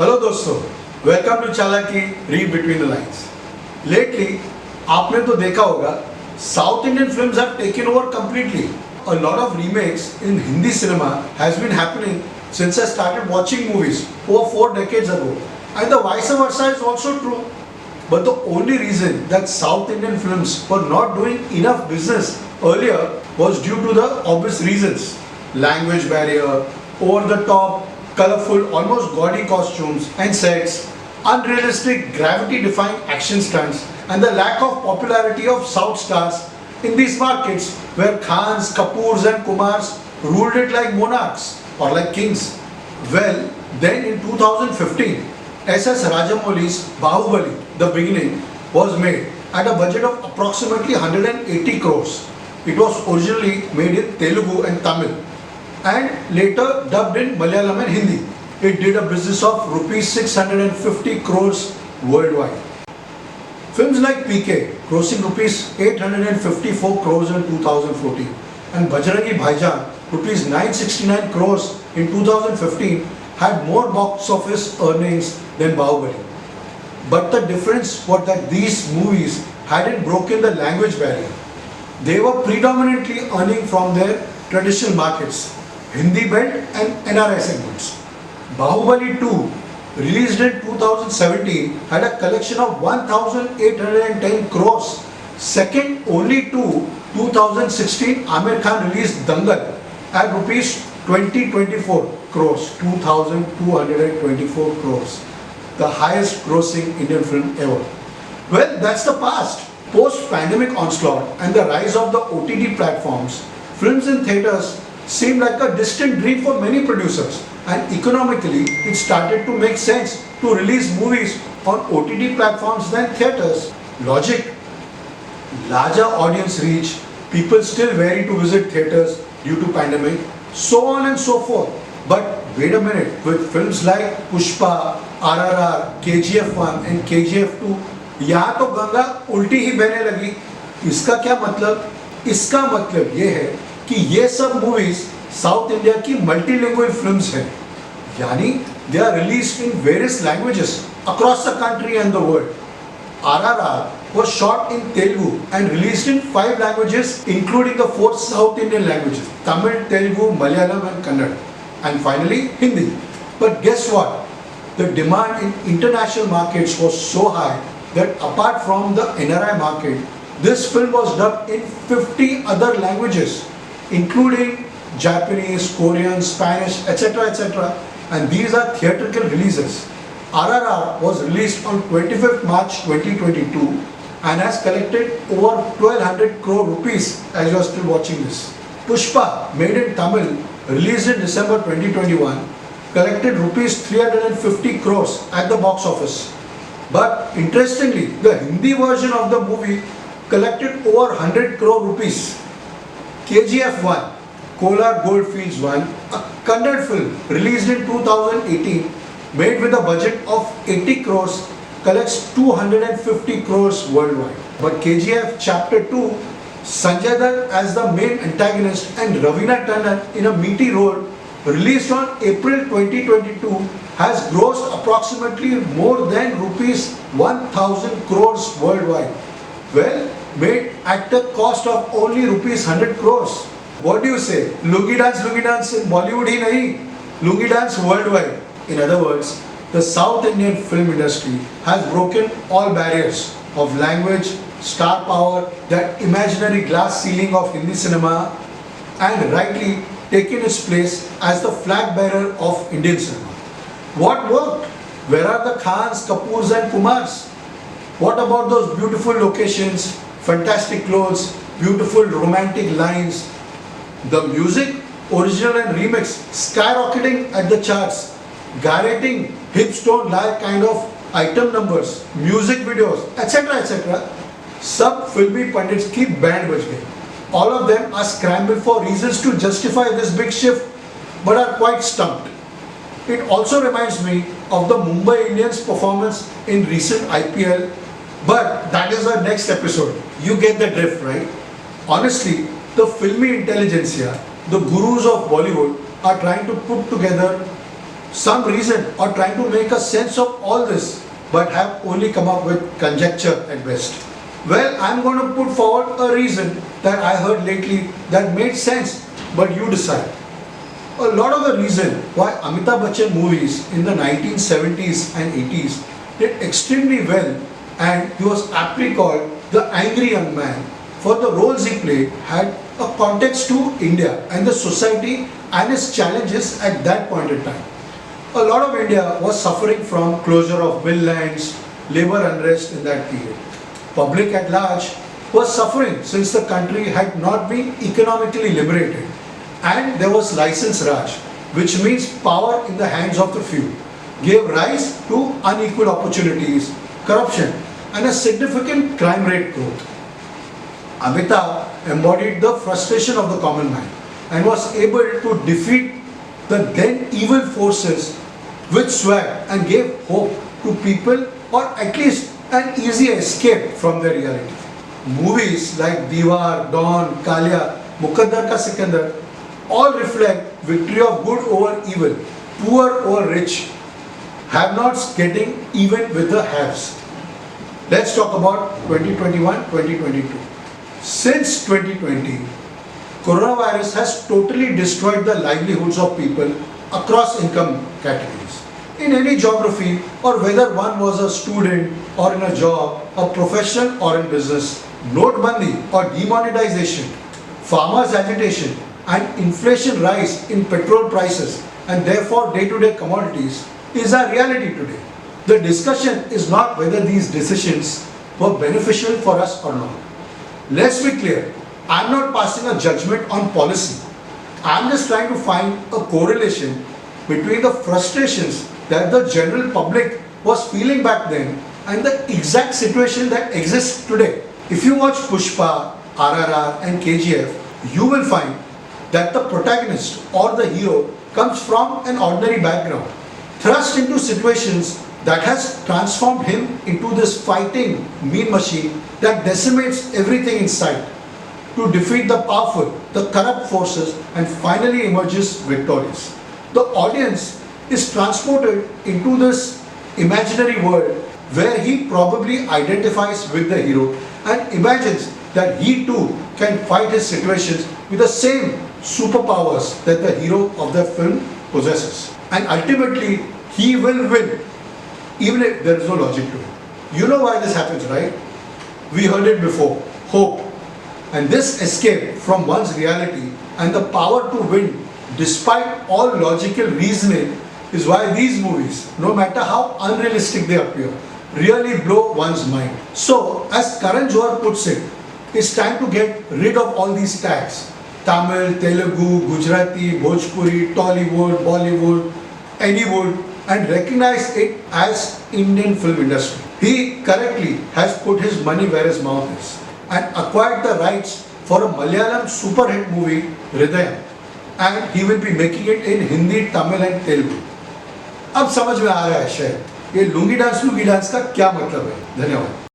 Hello दोस्तों, welcome to चालाकी read between the lines. Lately आपने तो देखा होगा south Indian films have taken over completely. A lot of remakes in Hindi cinema has been happening since I started watching movies over 4 decades ago, and the vice versa is also true. But the only reason that South Indian films were not doing enough business earlier was due to the obvious reasons: language barrier, over the top, colorful, almost gaudy costumes and sets, unrealistic gravity-defying action stunts, and the lack of popularity of South stars in these markets where Khans, Kapoors and Kumars ruled it like monarchs or like kings. Well, then in 2015, S.S. Rajamouli's Bahubali, The Beginning, was made at a budget of approximately 180 crores. It was originally made in Telugu and Tamil and later dubbed in Malayalam and Hindi. It did a business of rupees 650 crores worldwide. Films like PK, grossing rupees 854 crores in 2014, and Bajrangi Bhaijaan, rupees 969 crores in 2015, had more box office earnings than Bahubali. But the difference was that these movies hadn't broken the language barrier. They were predominantly earning from their traditional markets, Hindi belt and NRI segments. Bahubali 2, released in 2017, had a collection of 1,810 crores, second only to 2016 Amir Khan released Dangal at rupees 2024 crores, 2,224 crores, the highest grossing Indian film ever. Well, that's the past. Post-pandemic onslaught and the rise of the OTT platforms, films in theatres seemed like a distant dream for many producers, and economically it started to make sense to release movies on OTT platforms than theatres. Logic: larger audience reach, people still wary to visit theatres due to pandemic, so on and so forth. But wait a minute, with films like Pushpa, RRR, KGF1 and KGF2, यहाँ तो गंगा उल्टी ही बहने लगी। इसका क्या मतलब? इसका मतलब ये है कि ये सब मूवीज साउथ इंडिया की मल्टीलिंगुअल फिल्म्स हैं, यानी they are released in various languages across the country and the world. RRR was shot in Telugu and released in 5 languages including the 4 South Indian languages: Tamil, Telugu, Malayalam and Kannada, and finally Hindi. But guess what? The demand in international markets was so high that apart from the NRI market, this film was dubbed in 50 other languages, including Japanese, Korean, Spanish, etc. etc. And these are theatrical releases. RRR was released on 25th March 2022 and has collected over 1200 crore rupees as you are still watching this. Pushpa, made in Tamil, released in December 2021, collected rupees 350 crores at the box office. But interestingly, the Hindi version of the movie collected over 100 crore rupees. KGF1, Kolar Goldfields 1, a Kannada film released in 2018, made with a budget of 80 crores, collects 250 crores worldwide. But KGF Chapter 2, Sanjay Dutt as the main antagonist and Raveena Tandon in a meaty role, released on April 2022, has grossed approximately more than rupees 1,000 crores worldwide. Well, made at the cost of only rupees 100 crores. What do you say? Lungi dance in Bollywood ही नहीं, lungi dance worldwide. In other words, the South Indian film industry has broken all barriers of language, star power, that imaginary glass ceiling of Hindi cinema, and rightly taken its place as the flag bearer of Indian cinema. What worked? Where are the Khans, Kapoors and Kumars? What about those beautiful locations, fantastic clothes, beautiful romantic lines? The music, original and remix, skyrocketing at the charts, garnering hipstone like kind of item numbers, music videos, etc. etc. सब फिल्मी pandits की band बज गई. All of them are scrambled for reasons to justify this big shift, but are quite stumped. It also reminds me of the Mumbai Indians' performance in recent IPL, but that is our next episode. You get the drift, right? Honestly, the filmy intelligentsia, the gurus of Bollywood, are trying to put together some reason or trying to make a sense of all this, but have only come up with conjecture at best. Well, I'm going to put forward a reason that I heard lately that made sense, but you decide. A lot of the reason why Amitabh Bachchan movies in the 1970s and 80s did extremely well, and he was aptly called the angry young man, for the roles he played had a context to India and the society and its challenges at that point in time. A lot of India was suffering from closure of mill lands, labor unrest in that period. Public at large was suffering since the country had not been economically liberated, and there was license Raj, which means power in the hands of the few, gave rise to unequal opportunities, corruption, and a significant crime rate growth. Amitabh embodied the frustration of the common man and was able to defeat the then evil forces which swept and gave hope to people, or at least an easy escape from their reality. Movies like Diwar, Dawn, Kalia, Mukaddar Ka Sikandar all reflect victory of good over evil, poor over rich, have-nots getting even with the haves. Let's talk about 2021-2022. Since 2020, coronavirus has totally destroyed the livelihoods of people across income categories. In any geography, or whether one was a student or in a job, a professional or in business, notebandi or demonetization, farmers' agitation and inflation rise in petrol prices and therefore day-to-day commodities is a reality today. The discussion is not whether these decisions were beneficial for us or not. Let's be clear, I'm not passing a judgment on policy. I'm just trying to find a correlation between the frustrations that the general public was feeling back then and the exact situation that exists today. If you watch Pushpa, RRR and KGF, you will find that the protagonist or the hero comes from an ordinary background, thrust into situations that has transformed him into this fighting mean machine that decimates everything in sight to defeat the powerful, the corrupt forces, and finally emerges victorious. The audience is transported into this imaginary world where he probably identifies with the hero and imagines that he too can fight his situations with the same superpowers that the hero of the film possesses. And ultimately, he will win, even if there is no logic to it. You know why this happens, right? We heard it before, hope. And this escape from one's reality and the power to win despite all logical reasoning is why these movies, no matter how unrealistic they appear, really blow one's mind. So, as Karan Johar puts it, it's time to get rid of all these tags. Tamil, Telugu, Gujarati, Bhojpuri, Tollywood, Bollywood, anywood, and recognize it as Indian film industry. He correctly has put his money where his mouth is and acquired the rights for a Malayalam super hit movie, Hridayam, and he will be making it in Hindi, Tamil and Telugu. अब समझ में आ रहा है शायद ये lungi dance का क्या मतलब है. धन्यवाद.